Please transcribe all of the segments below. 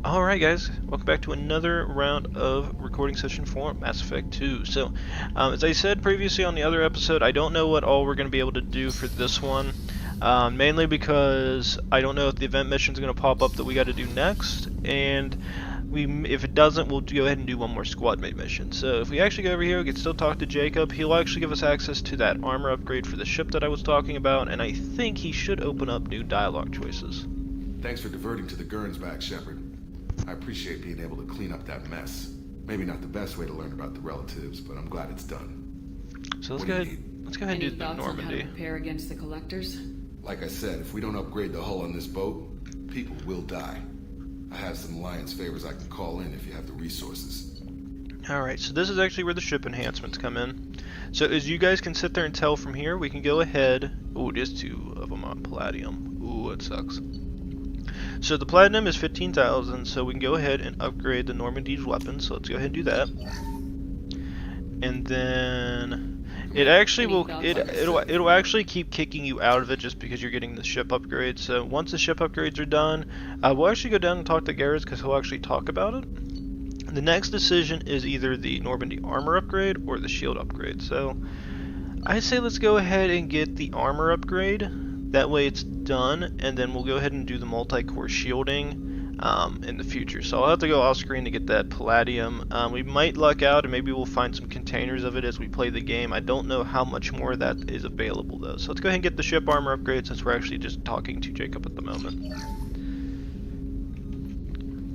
Alright guys, welcome back to another round of recording session for Mass Effect 2. So, as I said previously on the other episode, I don't know what all we're going to be able to do for this one. Mainly because I don't know if the event mission is going to pop up that we got to do next, and if it doesn't, we'll go ahead and do one more squad mate mission. So if we actually go over here, we can still talk to Jacob. He'll actually give us access to that armor upgrade for the ship that I was talking about, and I think he should open up new dialogue choices. Thanks for diverting to the Gurns back, Shepard. I appreciate being able to clean up that mess. Maybe not the best way to learn about the relatives, but I'm glad it's done. So let's go ahead and do the Normandy. On how to prepare against the collectors? Like I said, if we don't upgrade the hull on this boat, people will die. I have some Alliance favors I can call in if you have the resources. Alright, so this is actually where the ship enhancements come in. So as you guys can sit there and tell from here, we can go ahead... Ooh, there's two of them on Palladium. Ooh, that sucks. So the Platinum is 15,000, so we can go ahead and upgrade the Normandy's weapons. So let's go ahead and do that. And then it actually it'll actually keep kicking you out of it just because you're getting the ship upgrades. So once the ship upgrades are done, we'll actually go down and talk to Garrus because he'll actually talk about it. The next decision is either the Normandy armor upgrade or the shield upgrade. So I'd say let's go ahead and get the armor upgrade. That way it's done, and then we'll go ahead and do the multi-core shielding in the future. So I'll have to go off screen to get that Palladium. We might luck out and maybe we'll find some containers of it as we play the game. I don't know how much more of that is available though. So let's go ahead and get the ship armor upgrade since we're actually just talking to Jacob at the moment.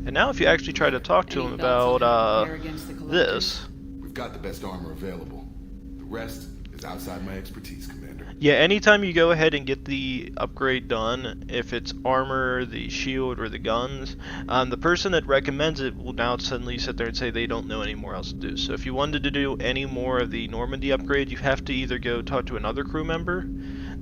And now if you actually try to talk to him about this... We've got the best armor available. The rest is outside my expertise, Commander. Yeah, anytime you go ahead and get the upgrade done, if it's armor, the shield, or the guns, the person that recommends it will now suddenly sit there and say they don't know any more else to do. So if you wanted to do any more of the Normandy upgrade, you have to either go talk to another crew member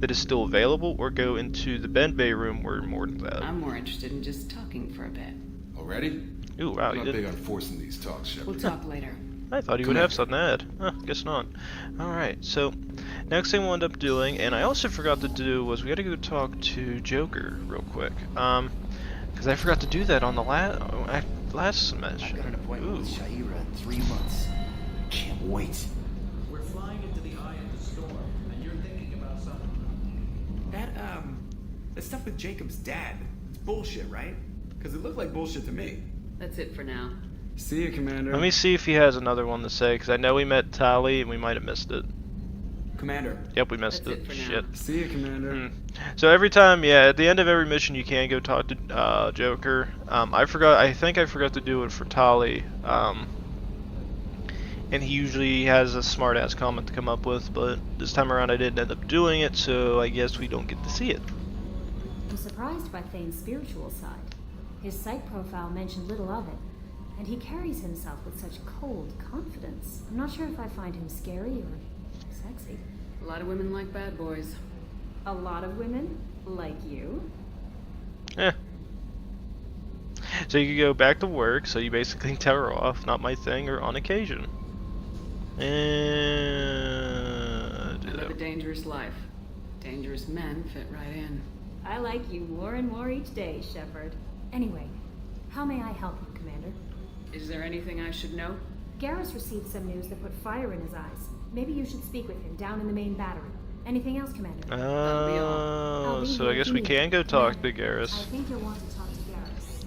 that is still available, or go into the Bent Bay room where Morton's at. I'm more interested in just talking for a bit. Already? Ooh, wow, I'm you not did. big on forcing these talks, Shepard. We'll talk later. I thought he would have something to add. Huh, guess not. Alright, so next thing we'll end up doing, and I also forgot to do, was we gotta go talk to Joker real quick. Because I forgot to do that on the last semester. I've got an appointment with Shaira in 3 months. Can't wait. We're flying into the eye of the storm, and you're thinking about something. That stuff with Jacob's dad, it's bullshit, right? Because it looked like bullshit to me. That's it for now. See you, Commander. Let me see if he has another one to say, because I know we met Tali and we might have missed it. Commander. Yep, we missed That's it. it for Shit. now. See you, Commander. So every time, yeah, at the end of every mission, you can go talk to Joker. I think I forgot to do it for Tali. And he usually has a smart-ass comment to come up with, but this time around I didn't end up doing it, so I guess we don't get to see it. I'm surprised by Thane's spiritual side. His psych profile mentioned little of it, and he carries himself with such cold confidence. I'm not sure if I find him scary or sexy. A lot of women like bad boys. A lot of women? Like you? Eh. So you can go back to work, so you basically tell her off, not my thing, or on occasion. And... I live a dangerous life. Dangerous men fit right in. I like you more and more each day, Shepard. Anyway, how may I help you, Commander? Is there anything I should know? Garrus received some news that put fire in his eyes. Maybe you should speak with him down in the main battery. Anything else, Commander? Oh, so I guess we can go talk to Garrus. I think you'll want to talk to Garrus.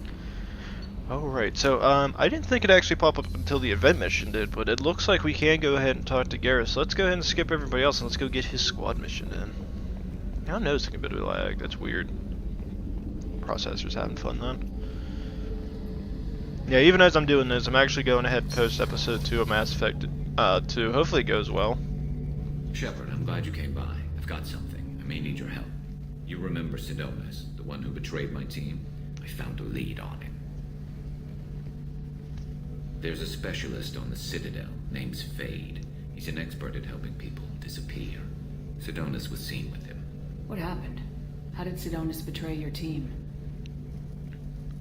Alright, so I didn't think it actually popped up until the event mission did, but it looks like we can go ahead and talk to Garrus. So let's go ahead and skip everybody else and let's go get his squad mission in. I'm noticing a bit of lag, that's weird. Processor's having fun then. Yeah, even as I'm doing this, I'm actually going ahead and post episode 2 of Mass Effect 2. Hopefully it goes well. Shepard, I'm glad you came by. I've got something. I may need your help. You remember Sidonis, the one who betrayed my team? I found a lead on him. There's a specialist on the Citadel, named Fade. He's an expert at helping people disappear. Sidonis was seen with him. What happened? How did Sidonis betray your team?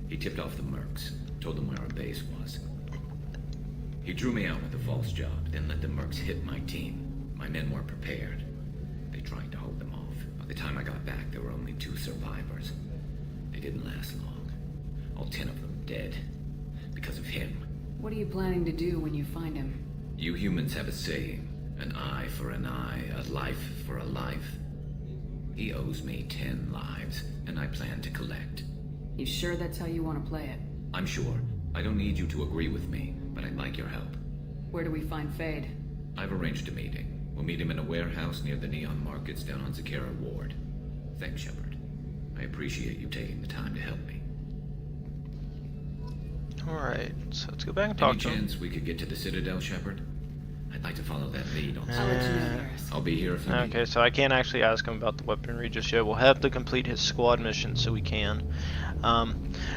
He tipped off the mercs, told them where our base was. He drew me out with a false job, then let the mercs hit my team. My men weren't prepared. They tried to hold them off. By the time I got back, there were only 2 survivors. They didn't last long. All 10 of them dead. Because of him. What are you planning to do when you find him? You humans have a saying, an eye for an eye, a life for a life. He owes me 10 lives, and I plan to collect. You sure that's how you want to play it? I'm sure. I don't need you to agree with me, but I'd like your help. Where do we find Fade? I've arranged a meeting. We'll meet him in a warehouse near the Neon Markets down on Zakera Ward. Thanks, Shepard. I appreciate you taking the time to help me. Alright, so let's go back and talk Any to him. chance we could get to the Citadel, Shepard? I'd like to follow that lead on I'll let you know, Harris. I'll be here if you need. Okay, so I can't actually ask him about the weaponry just yet. We'll have to complete his squad mission so we can.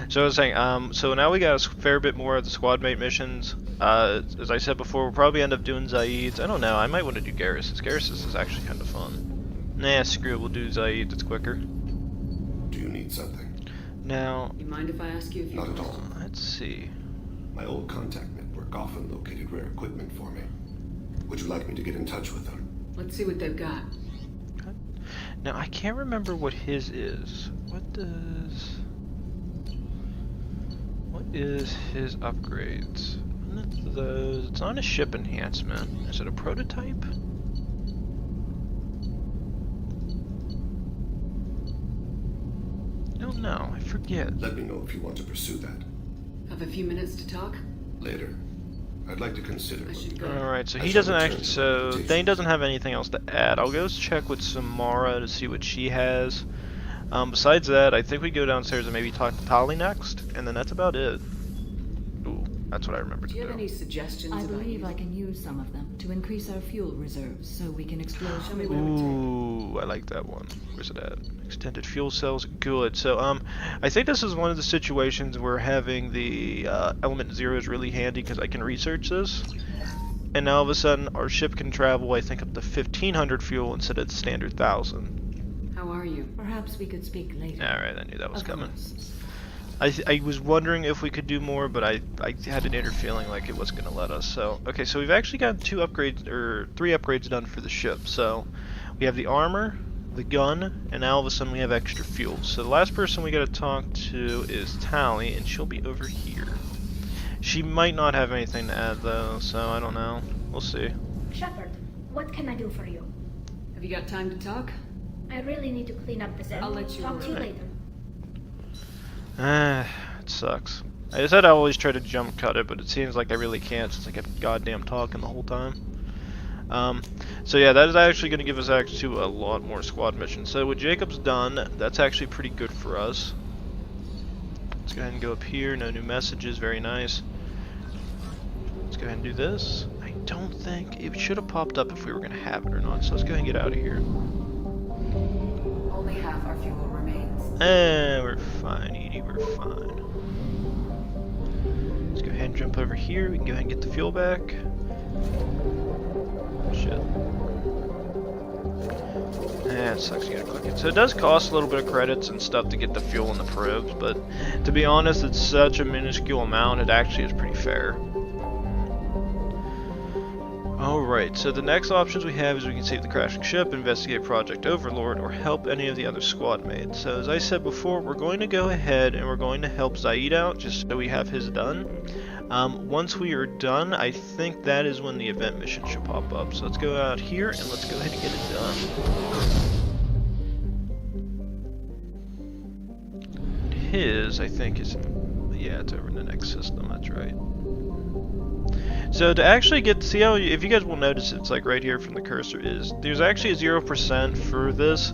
So I was saying, so now we got a fair bit more of the squad mate missions. As I said before, we'll probably end up doing Zaeed's. I don't know, I might want to do Garrus's. Garrus's is actually kind of fun. Nah, screw it, we'll do Zaeed, it's quicker. Do you need something? Now, You mind if I ask you a few Not at all. questions? let's see. My old contact network often located rare equipment for me. Would you like me to get in touch with them? Let's see what they've got. Now, I can't remember what his is. What is his upgrades? It's not a ship enhancement. Is it a prototype? I don't know. I forget. Let me know if you want to pursue that. Have a few minutes to talk? Later. I'd like to consider. I should go. Alright, so I he shall doesn't return actually, to so reputation. Dane doesn't have anything else to add. I'll go check with Samara to see what she has. Besides that, I think we go downstairs and maybe talk to Tali next, and then that's about it. Ooh, that's what I remember Do to you have do. any suggestions I about believe I using- can use some of them to increase our fuel reserves so we can explore. Show me what it would take. Ooh, I like that one. Where's it at? Extended fuel cells, good. So, I think this is one of the situations where having the element 0 is really handy because I can research this. And now all of a sudden, our ship can travel, I think, up to 1,500 fuel instead of the standard 1,000. How are you? Perhaps we could speak later. Alright, I knew that was Of coming. course. I was wondering if we could do more, but I had an inner feeling like it wasn't going to let us. So, okay, so we've actually got 3 upgrades done for the ship. So, we have the armor, the gun, and now all of a sudden we have extra fuel. So the last person we got to talk to is Tali, and she'll be over here. She might not have anything to add though, so I don't know. We'll see. Shepard, what can I do for you? Have you got time to talk? I really need to clean up the set. I'll let you Talk to you work. later. It sucks. I said I always try to jump cut it, but it seems like I really can't since I kept goddamn talking the whole time. So yeah, that is actually going to give us access to a lot more squad missions. So with Jacob's done, that's actually pretty good for us. Let's go ahead and go up here, no new messages, very nice. Let's go ahead and do this. I don't think, it should have popped up if we were going to have it or not, so let's go ahead and get out of here. Only half our fuel remains. We're fine, Edie, we're fine. Let's go ahead and jump over here, we can go ahead and get the fuel back. Shit. It sucks you gotta click it. So it does cost a little bit of credits and stuff to get the fuel and the probes, but to be honest, it's such a minuscule amount, it actually is pretty fair. Alright, so the next options we have is we can save the crashing ship, investigate Project Overlord, or help any of the other squad mates. So as I said before, we're going to go ahead and we're going to help Zaeed out, just so we have his done. Once we are done, I think that is when the event mission should pop up. So let's go out here and let's go ahead and get it done. His, I think, is... yeah, it's over in the next system, that's right. So to actually get, see how, if you guys will notice, it's like right here from the cursor is, there's actually a 0% for this,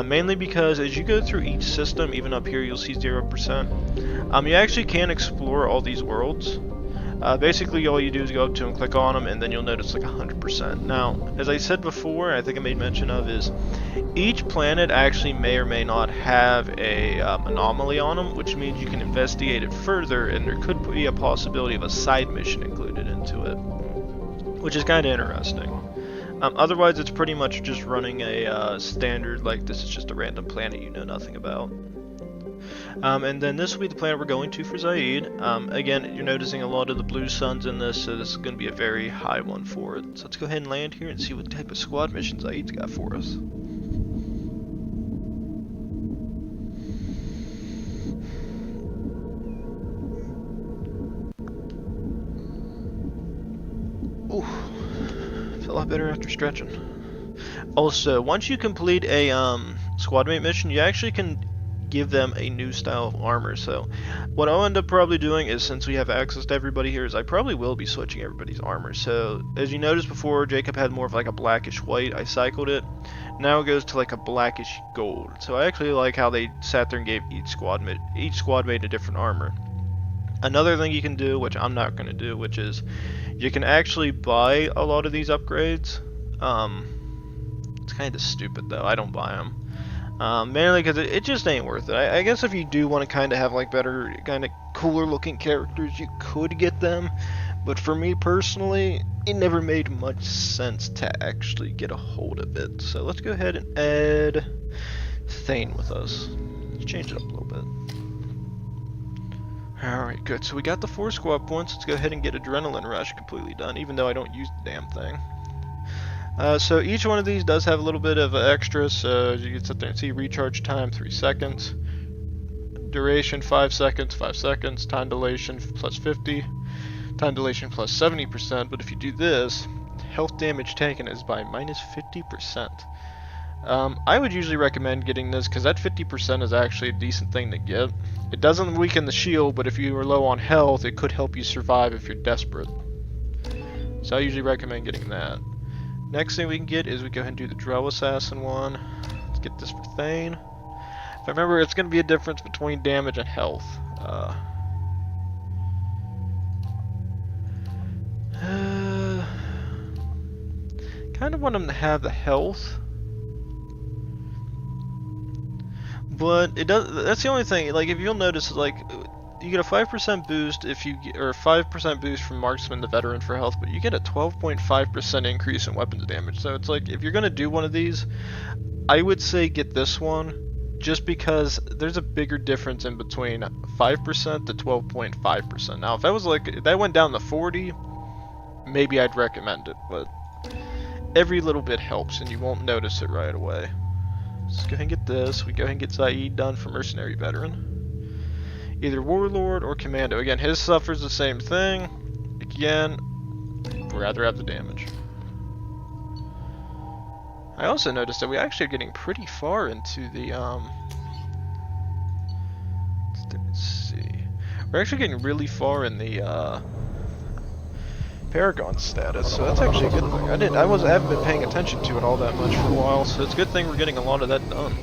mainly because as you go through each system, even up here you'll see 0%. You actually can explore all these worlds. Basically all you do is go up to them, click on them, and then you'll notice like 100%. Now, as I said before, I think I made mention of, is each planet actually may or may not have a anomaly on them, which means you can investigate it further, and there could be a possibility of a side mission included into it, which is kind of interesting. Otherwise, it's pretty much just running a standard, like this is just a random planet you know nothing about. And then this will be the planet we're going to for Zaeed. Again, you're noticing a lot of the blue suns in this, so this is going to be a very high one for it. So let's go ahead and land here and see what type of squad mission Zaeed's got for us. Ooh, feel a lot better after stretching. Also, once you complete a squad mate mission, you actually can give them a new style of armor. So what I'll end up probably doing is, since we have access to everybody here, is I probably will be switching everybody's armor. So as you noticed before, Jacob had more of like a blackish white. I cycled it. Now it goes to like a blackish gold. So I actually like how they sat there and gave each squad mate a different armor. Another thing you can do, which I'm not going to do, which is you can actually buy a lot of these upgrades. It's kind of stupid though. I don't buy them. Mainly because it just ain't worth it. I guess if you do want to kind of have like better, kind of cooler looking characters, you could get them. But for me personally, it never made much sense to actually get a hold of it. So let's go ahead and add Thane with us. Let's change it up a little bit. Alright, good. So we got the 4 squad points. Let's go ahead and get Adrenaline Rush completely done, even though I don't use the damn thing. So each one of these does have a little bit of extra, so you can sit there and see recharge time 3 seconds, duration 5 seconds, 5 seconds, time dilation plus 50, time dilation plus 70%, but if you do this, health damage taken is by minus 50%. I would usually recommend getting this because that 50% is actually a decent thing to get. It doesn't weaken the shield, but if you are low on health, it could help you survive if you're desperate. So I usually recommend getting that. Next thing we can get is we go ahead and do the Drell Assassin one. Let's get this for Thane. If I remember, it's going to be a difference between damage and health. Kind of want him to have the health, but it does. That's the only thing. Like, if you'll notice, like, you get a 5% boost if you get, or 5% boost from Marksman the Veteran for health, but you get a 12.5% increase in weapons damage. So it's like, if you're gonna do one of these, I would say get this one, just because there's a bigger difference in between 5% to 12.5%. Now, if that was like, if that went down to 40, maybe I'd recommend it, but every little bit helps, and you won't notice it right away. Let's go ahead and get this. We go ahead and get Zaeed done for Mercenary Veteran. Either Warlord or Commando. Again, his suffers the same thing. Again, we'd rather have the damage. I also noticed that we actually are getting pretty far into the, let's see. We're actually getting really far in the, Paragon status, so that's actually a good thing. I haven't been paying attention to it all that much for a while, so it's a good thing we're getting a lot of that done.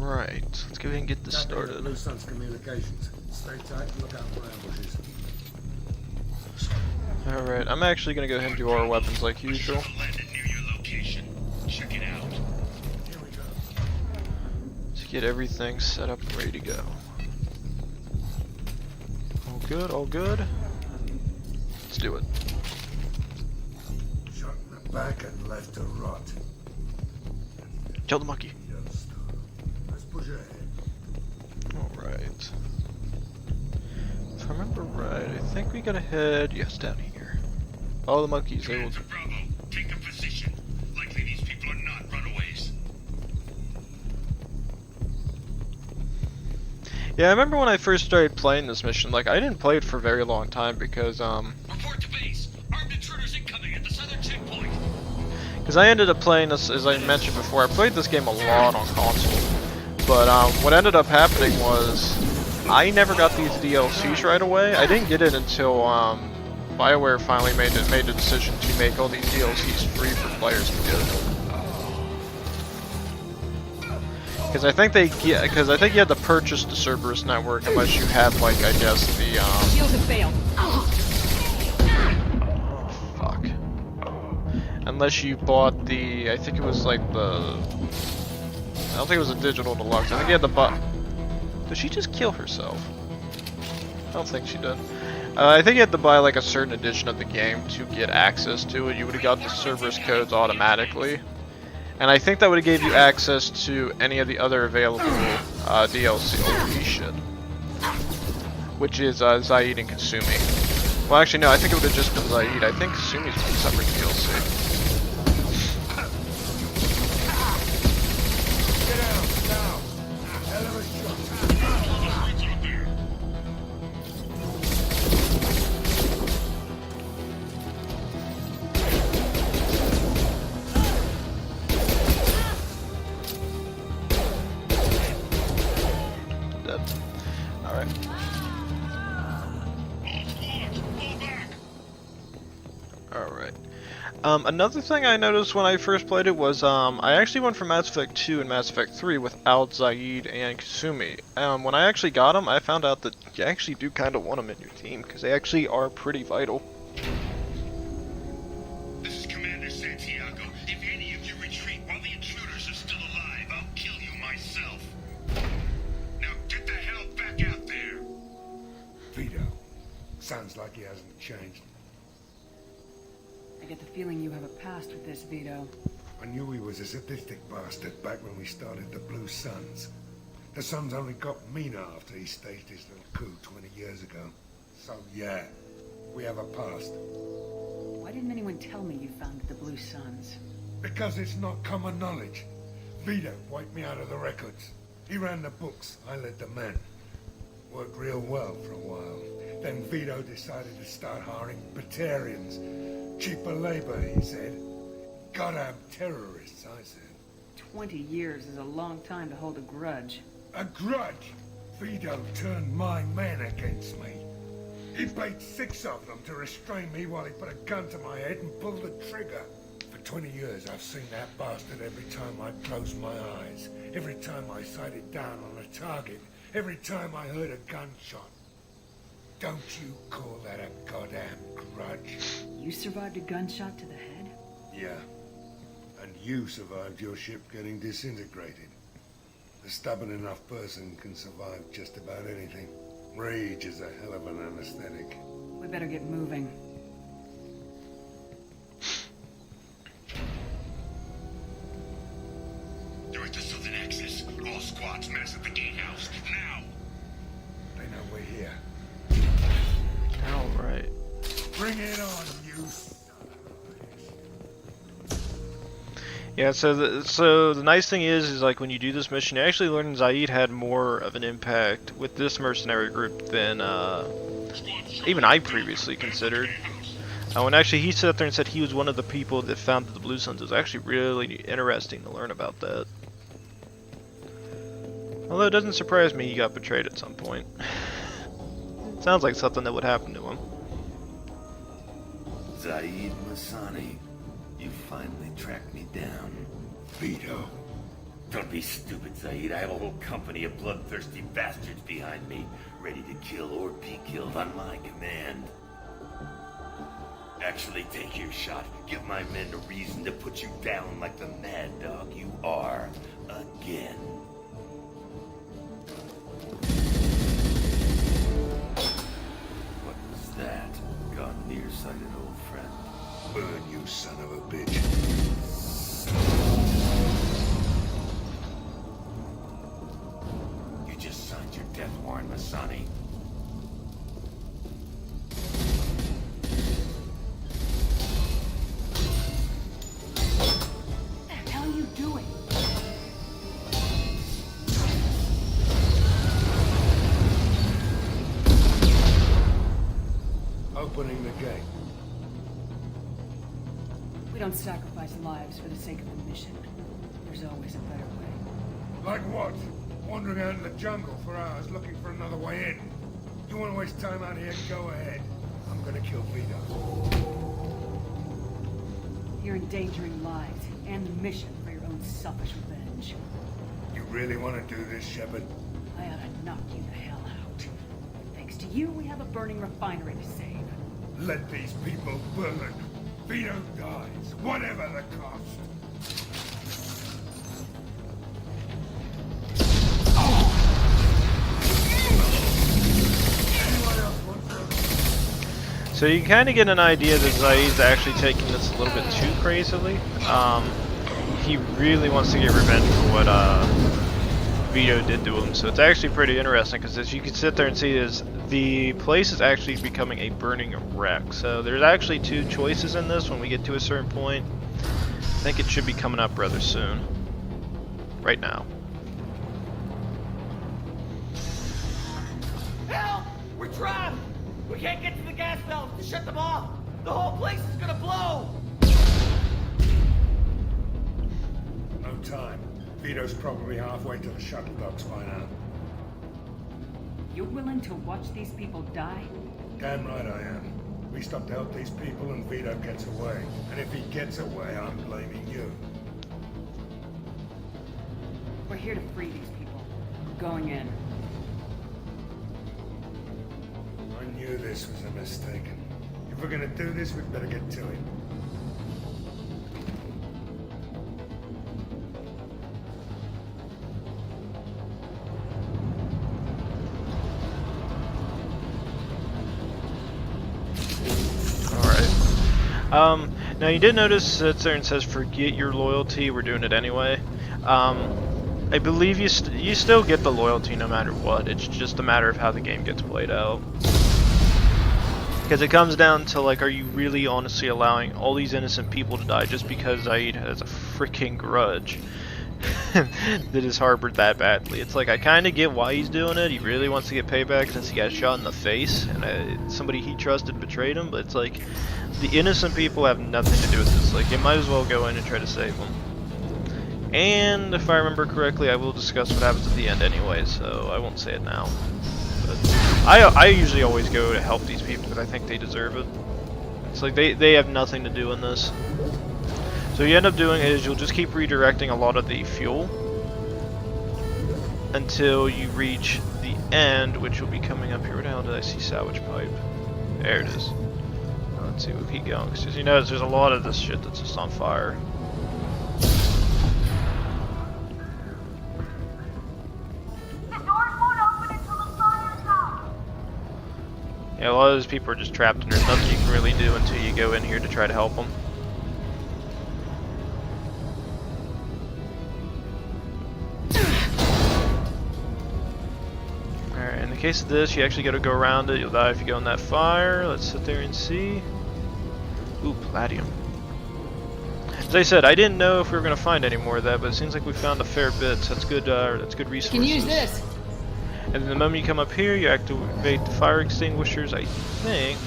Alright, let's go ahead and get this started. Blue Sun's communications. Stay tight and look out for ambushes. Alright, I'm actually gonna go ahead and do our weapons like usual. Check it out. To get everything set up and ready to go. All good, all good. Let's do it. Shot in the back and left to rot. Kill the monkey. Yes. Let's push ahead. Alright. If I remember right, I think we gotta head, yes, down here. All the monkeys, they will... Bravo, take a position. Likely these people are not runaways. Yeah, I remember when I first started playing this mission, like, I didn't play it for a very long time because, Report to base. Armed intruders incoming at the southern checkpoint. because I ended up playing this, as I mentioned before, I played this game a lot on console. But what ended up happening was, I never got these DLCs right away. I didn't get it until BioWare finally made the decision to make all these DLCs free for players to get. Because I think you had to purchase the Cerberus network unless you had, like, I guess the Shields have failed. fuck. Unless you bought the, I think it was like the, I don't think it was a digital deluxe. I think you had the Did she just kill herself? I don't think she did. I think you had to buy like a certain edition of the game to get access to it. You would have got the Cerberus codes automatically. And I think that would have gave you access to any of the other available DLC. Holy shit. Which is Zaeed and Kasumi. Well, actually, no, I think it would have just been Zaeed. I think Kasumi's one separate DLC. Another thing I noticed when I first played it was I actually went for Mass Effect 2 and Mass Effect 3 without Zaeed and Kasumi. When I actually got them, I found out that you actually do kind of want them in your team, because they actually are pretty vital. This is Commander Santiago. If any of you retreat while the intruders are still alive, I'll kill you myself. Now get the hell back out there! Vito. Sounds like he hasn't changed. I get the feeling you have a past with this, Vito. I knew he was a sadistic bastard back when we started the Blue Suns. The Suns only got meaner after he staged his little coup 20 years ago. So yeah, we have a past. Why didn't anyone tell me you founded the Blue Suns? Because it's not common knowledge. Vito wiped me out of the records. He ran the books, I led the men. Worked real well for a while. Then Vito decided to start hiring Batarians. Cheaper labor, he said. Goddamn terrorists, I said. 20 years is a long time to hold a grudge. A grudge? Vito turned my men against me. He paid 6 of them to restrain me while he put a gun to my head and pulled the trigger. For 20 years, I've seen that bastard every time I closed my eyes. Every time I sighted down on a target. Every time I heard a gunshot. Don't you call that a goddamn grudge? You survived a gunshot to the head? Yeah. And you survived your ship getting disintegrated. A stubborn enough person can survive just about anything. Rage is a hell of an anesthetic. We better get moving. You're at the southern axis. All squads mass at the gatehouse. Now! They know we're here. Alright. Bring it on, you. Yeah, so the nice thing is like when you do this mission, you actually learn Zaeed had more of an impact with this mercenary group than even I previously considered. When actually he sat there and said he was one of the people that founded the Blue Suns. It was actually really interesting to learn about that. Although it doesn't surprise me he got betrayed at some point. Sounds like something that would happen to him. Zaeed Masani, you finally tracked me down. Vito. Don't be stupid, Zaeed. I have a whole company of bloodthirsty bastards behind me, ready to kill or be killed on my command. Actually, take your shot. Give my men a reason to put you down like the mad dog you are. Again. What was that? Gone nearsighted, old friend. Burn, you son of a bitch. You just signed your death warrant, Masani. What the hell are you doing? Opening the gate. We don't sacrifice lives for the sake of a mission. There's always a better way. Like what? Wandering out in the jungle for hours looking for another way in. You want to waste time out here? Go ahead. I'm gonna kill Vito. You're endangering lives and the mission for your own selfish revenge. You really want to do this, Shepard? I ought to knock you the hell out. Thanks to you, we have a burning refinery to save. Let these people burn. Vito dies, whatever the cost. So you kind of get an idea that Zaeed's actually taking this a little bit too crazily. he really wants to get revenge for what Vito did to him. So it's actually pretty interesting because as you can sit there and see, is the place is actually becoming a burning wreck. So there's actually two choices in this when we get to a certain point. I think it should be coming up rather soon. Right now. Help! We're trapped! We can't get to the gas valves to shut them off! The whole place is gonna blow! No time. Vito's probably halfway to the shuttle docks by now. You're willing to watch these people die? Damn right I am. We stop to help these people and Vito gets away. And if he gets away, I'm blaming you. We're here to free these people. We're going in. I knew this was a mistake. If we're gonna do this, we'd better get to it. Now you did notice that there and says forget your loyalty, we're doing it anyway. I believe you still get the loyalty no matter what, it's just a matter of how the game gets played out. Because it comes down to, like, are you really honestly allowing all these innocent people to die just because Zaeed has a freaking grudge that is harbored that badly? It's like, I kind of get why he's doing it. He really wants to get payback since he got shot in the face and somebody he trusted betrayed him, but it's like, the innocent people have nothing to do with this. Like, you might as well go in and try to save them. And if I remember correctly, I will discuss what happens at the end anyway, so I won't say it now. But I usually always go to help these people because I think they deserve it. It's like they have nothing to do in this. So what you end up doing is you'll just keep redirecting a lot of the fuel until you reach the end, which will be coming up here. Where the hell did I see salvage pipe? There it is. Let's see, we'll keep going. Because you notice there's a lot of this shit that's just on fire. Yeah, a lot of those people are just trapped and there's nothing you can really do until you go in here to try to help them. Alright, in the case of this, you actually gotta go around it. You'll die if you go in that fire. Let's sit there and see. Ooh, palladium. As I said, I didn't know if we were gonna find any more of that, but it seems like we found a fair bit. So that's good resources. Can use this. And then the moment you come up here, you activate the fire extinguishers, I think.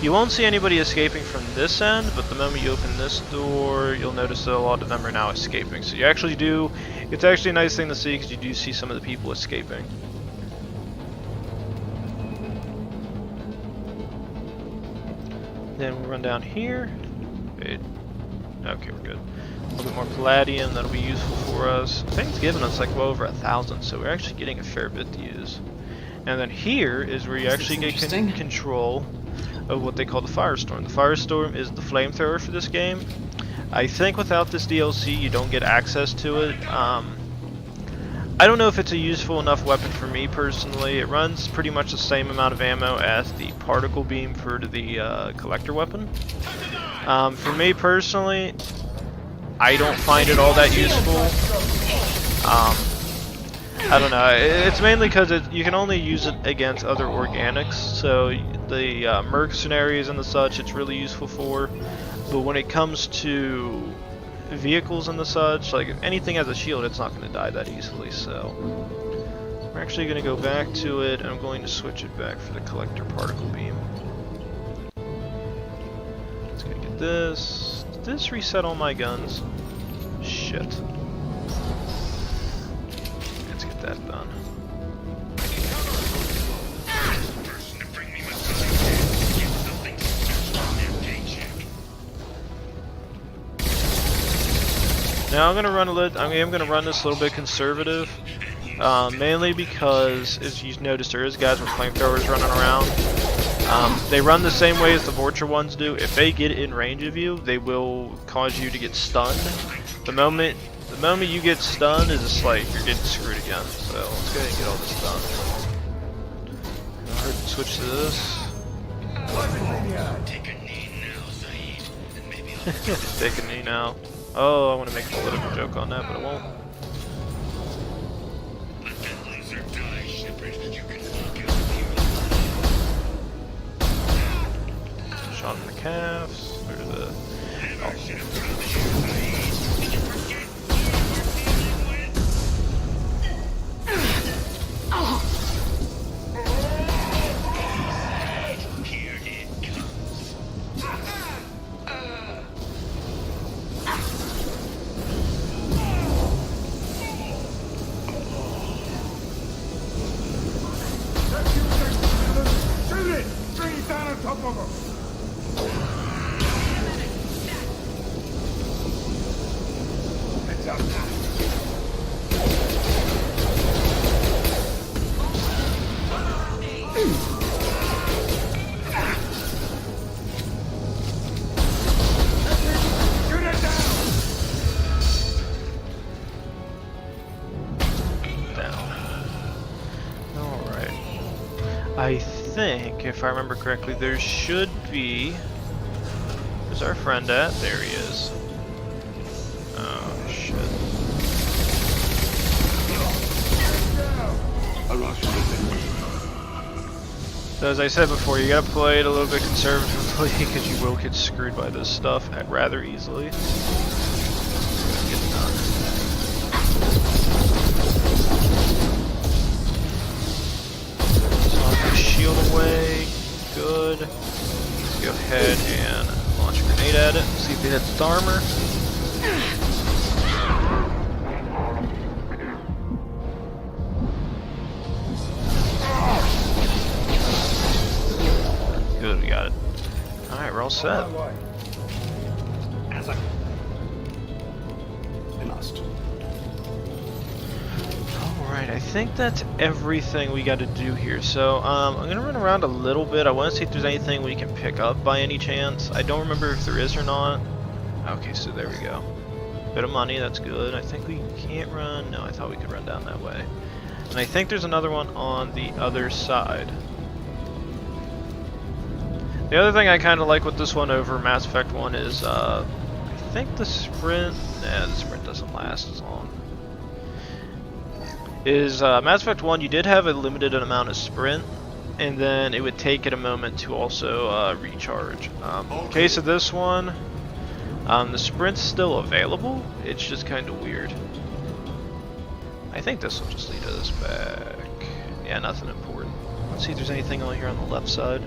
You won't see anybody escaping from this end, but the moment you open this door, you'll notice that a lot of them are now escaping. So you actually do, it's actually a nice thing to see because you do see some of the people escaping. Then we run down here. Wait. Okay, we're good. A little bit more palladium, that'll be useful for us. I think it's giving us like well over 1,000, so we're actually getting a fair bit to use. And then here is where you actually get control of what they call the Firestorm. The Firestorm is the flamethrower for this game. I think without this DLC you don't get access to it. I don't know if it's a useful enough weapon for me personally. It runs pretty much the same amount of ammo as the particle beam for the collector weapon. For me personally, I don't find it all that useful. I don't know. It's mainly because you can only use it against other organics. So the mercenaries and the such, it's really useful for. But when it comes to vehicles and the such, like if anything has a shield, it's not going to die that easily. So we're actually going to go back to it, and I'm going to switch it back for the collector particle beam. Let's go get this. Did this reset all my guns? Shit. Let's get that done. Now I'm gonna run this a little bit conservative, mainly because, as you noticed, there is guys with flamethrowers running around. They run the same way as the Vorcha ones do. If they get in range of you, they will cause you to get stunned. The moment you get stunned, is just like you're getting screwed again. So let's go ahead and get all this done. Go ahead and switch to this. Take a knee now, Zaeed. And maybe I'll Take a knee now. Oh, I want to make a political joke on that, but I won't. Let that loser die, Shepard. You can walk out Shot in the calves. There's the. Never should have come to you, Zaeed. Did you forget who you were dealing with? Here it comes. Shoot it! Bring it down on top of him! Heads up now. Shoot it Down. Alright. I think, if I remember correctly, there should be... Where's our friend at? There he is. Oh, shit. So as I said before, you gotta play it a little bit conservatively because you will get screwed by this stuff rather easily. Get it done. Shield away, good. Let's go ahead and launch a grenade at it, see if it hits its armor. Good, we got it. Alright, we're all set. Alright, I think that's everything we got to do here. So, I'm going to run around a little bit. I want to see if there's anything we can pick up by any chance. I don't remember if there is or not. Okay, so there we go. Bit of money, that's good. I think we can't run. No, I thought we could run down that way. And I think there's another one on the other side. The other thing I kind of like with this one over Mass Effect 1 is, I think the sprint... Nah, the sprint doesn't last as long. Mass Effect 1, you did have a limited amount of sprint, and then it would take it a moment to also recharge. In case of this one, the sprint's still available, it's just kind of weird. I think this will just lead us back. Yeah, nothing important. Let's see if there's anything on here on the left side.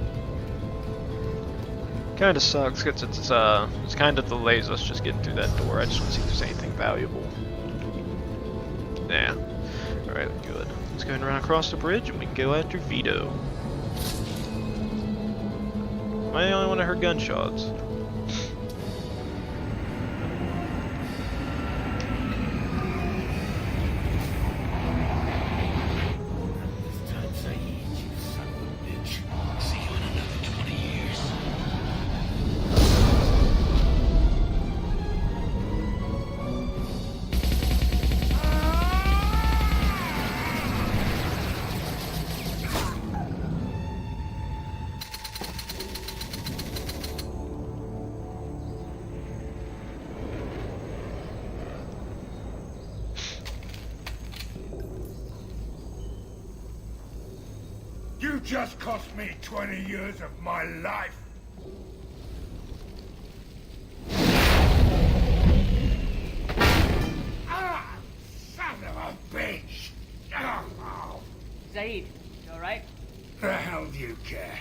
Kind of sucks because it's kind of delays us just getting through that door. I just want to see if there's anything valuable. Nah. Alright, good. Let's go ahead and run across the bridge and we can go after Vito. Am I the only one that heard gunshots? This time, Zaeed, you son of a bitch. See you in another 20 years. You just cost me 20 years of my life. Ah, son of a bitch. Oh. Zaeed, you alright? The hell do you care?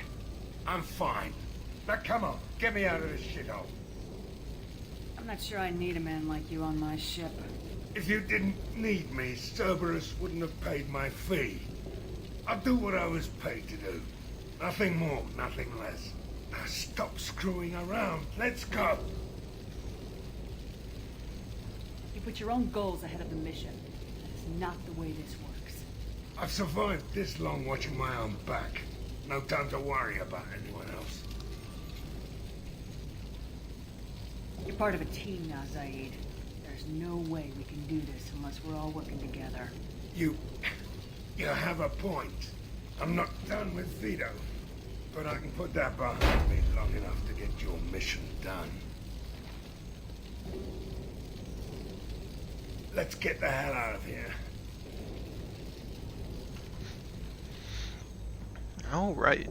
I'm fine. Now come on, get me out of this shithole. I'm not sure I need a man like you on my ship. If you didn't need me, Cerberus wouldn't have paid my fee. I'll do what I was paid to do. Nothing more, nothing less. Now stop screwing around. Let's go. You put your own goals ahead of the mission. That is not the way this works. I've survived this long watching my own back. No time to worry about anyone else. You're part of a team now, Zaeed. There's no way we can do this unless we're all working together. You have a point. I'm not done with Vito, but I can put that behind me long enough to get your mission done. Let's get the hell out of here. All right.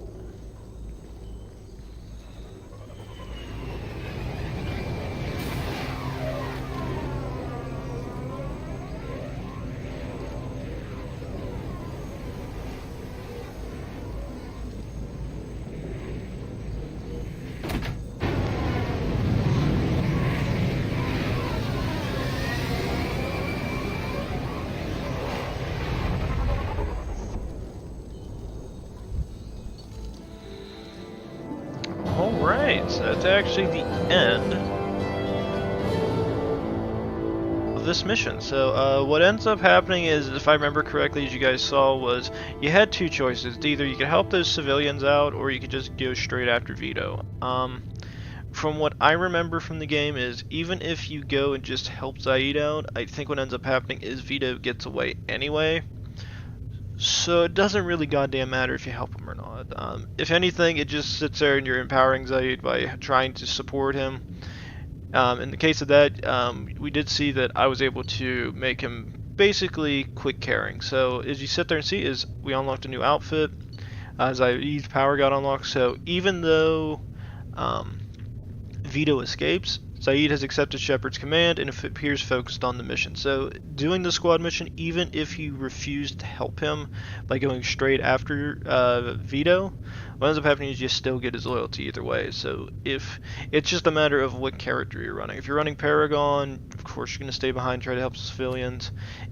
Alright, so that's actually the end of this mission. So what ends up happening is, if I remember correctly, as you guys saw, was you had two choices. Either you could help those civilians out, or you could just go straight after Vito. From what I remember from the game is, even if you go and just help Zaeed out, I think what ends up happening is Vito gets away anyway. So it doesn't really goddamn matter if you help him or not. If anything, it just sits there and you're empowering Zaeed by trying to support him. In the case of that, we did see that I was able to make him basically quick carrying. So as you sit there and see, is we unlocked a new outfit. Zaeed's power got unlocked. So even though Vito escapes, Zaeed has accepted Shepard's command and appears focused on the mission. So doing the squad mission, even if you refuse to help him by going straight after Vito, what ends up happening is you still get his loyalty either way. So if it's just a matter of what character you're running. If you're running Paragon, of course you're going to stay behind, try to help civilians.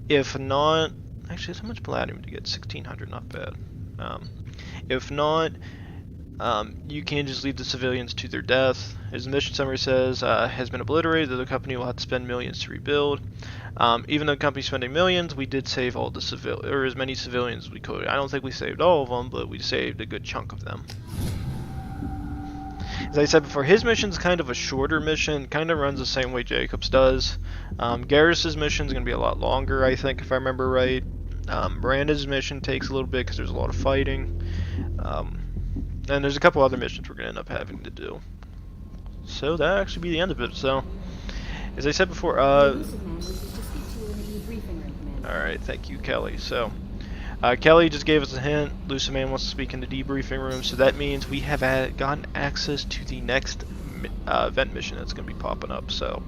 If not, actually it's how much palladium to get? 1600, not bad. If not, you can just leave the civilians to their death. As the mission summary says, has been obliterated, the company will have to spend millions to rebuild. Even though the company's spending millions, we did save all the or as many civilians as we could. I don't think we saved all of them, but we saved a good chunk of them. As I said before, his mission's kind of a shorter mission, kind of runs the same way Jacob's does. Garrus's mission's going to be a lot longer, I think, if I remember right. Miranda's mission takes a little bit because there's a lot of fighting. And there's a couple other missions we're going to end up having to do. So that'll actually be the end of it. So, as I said before, alright, thank you, Kelly. So, Kelly just gave us a hint. Luciman wants to speak in the debriefing room, so that means we have gotten access to the next event mission that's going to be popping up. So,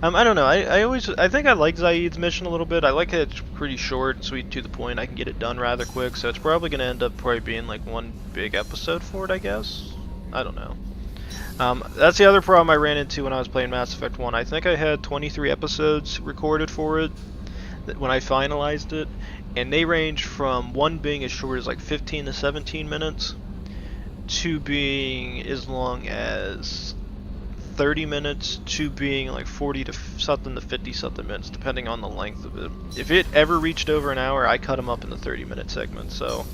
I don't know. I think I like Zaeed's mission a little bit. I like it. It's pretty short, sweet, to the point. I can get it done rather quick, so it's probably going to end up being like one big episode for it, I guess. I don't know. That's the other problem I ran into when I was playing Mass Effect 1. I think I had 23 episodes recorded for it when I finalized it, and they range from one being as short as like 15 to 17 minutes to being as long as 30 minutes to being like 40 to something to 50 something minutes, depending on the length of it. If it ever reached over an hour, I cut them up into 30-minute segments. So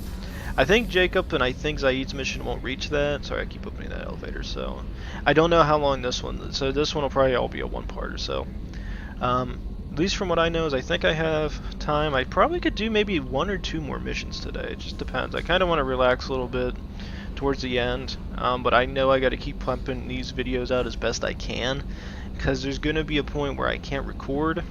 I think Jacob and I think Zaeed's mission won't reach that. Sorry, I keep opening that elevator. So I don't know how long this one. So this one will probably all be a one-part or so. At least from what I know is I think I have time. I probably could do maybe 1 or 2 more missions today. It just depends. I kind of want to relax a little bit towards the end, but I know I got to keep pumping these videos out as best I can, because there's going to be a point where I can't record,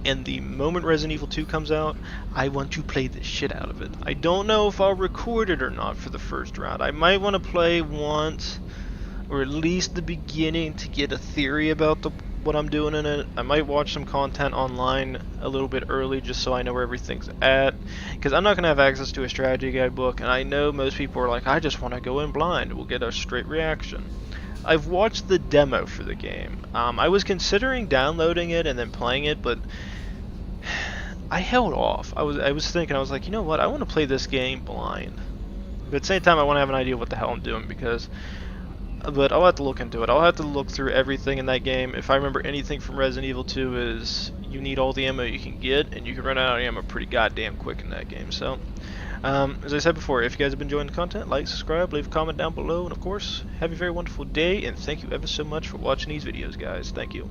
and the moment Resident Evil 2 comes out, I want to play the shit out of it. I don't know if I'll record it or not for the first round. I might want to play once, or at least the beginning, to get a theory about what I'm doing in it. I might watch some content online a little bit early just so I know where everything's at, because I'm not going to have access to a strategy guide book, and I know most people are like, I just want to go in blind, we'll get a straight reaction. I've watched the demo for the game. I was considering downloading it and then playing it, but I held off. I was thinking, I was like, you know what, I want to play this game blind, but at the same time I want to have an idea what the hell I'm doing, but I'll have to look into it. I'll have to look through everything in that game. If I remember anything from Resident Evil 2 is you need all the ammo you can get, and you can run out of ammo pretty goddamn quick in that game. So, as I said before, if you guys have been enjoying the content, like, subscribe, leave a comment down below, and of course, have a very wonderful day, and thank you ever so much for watching these videos, guys. Thank you.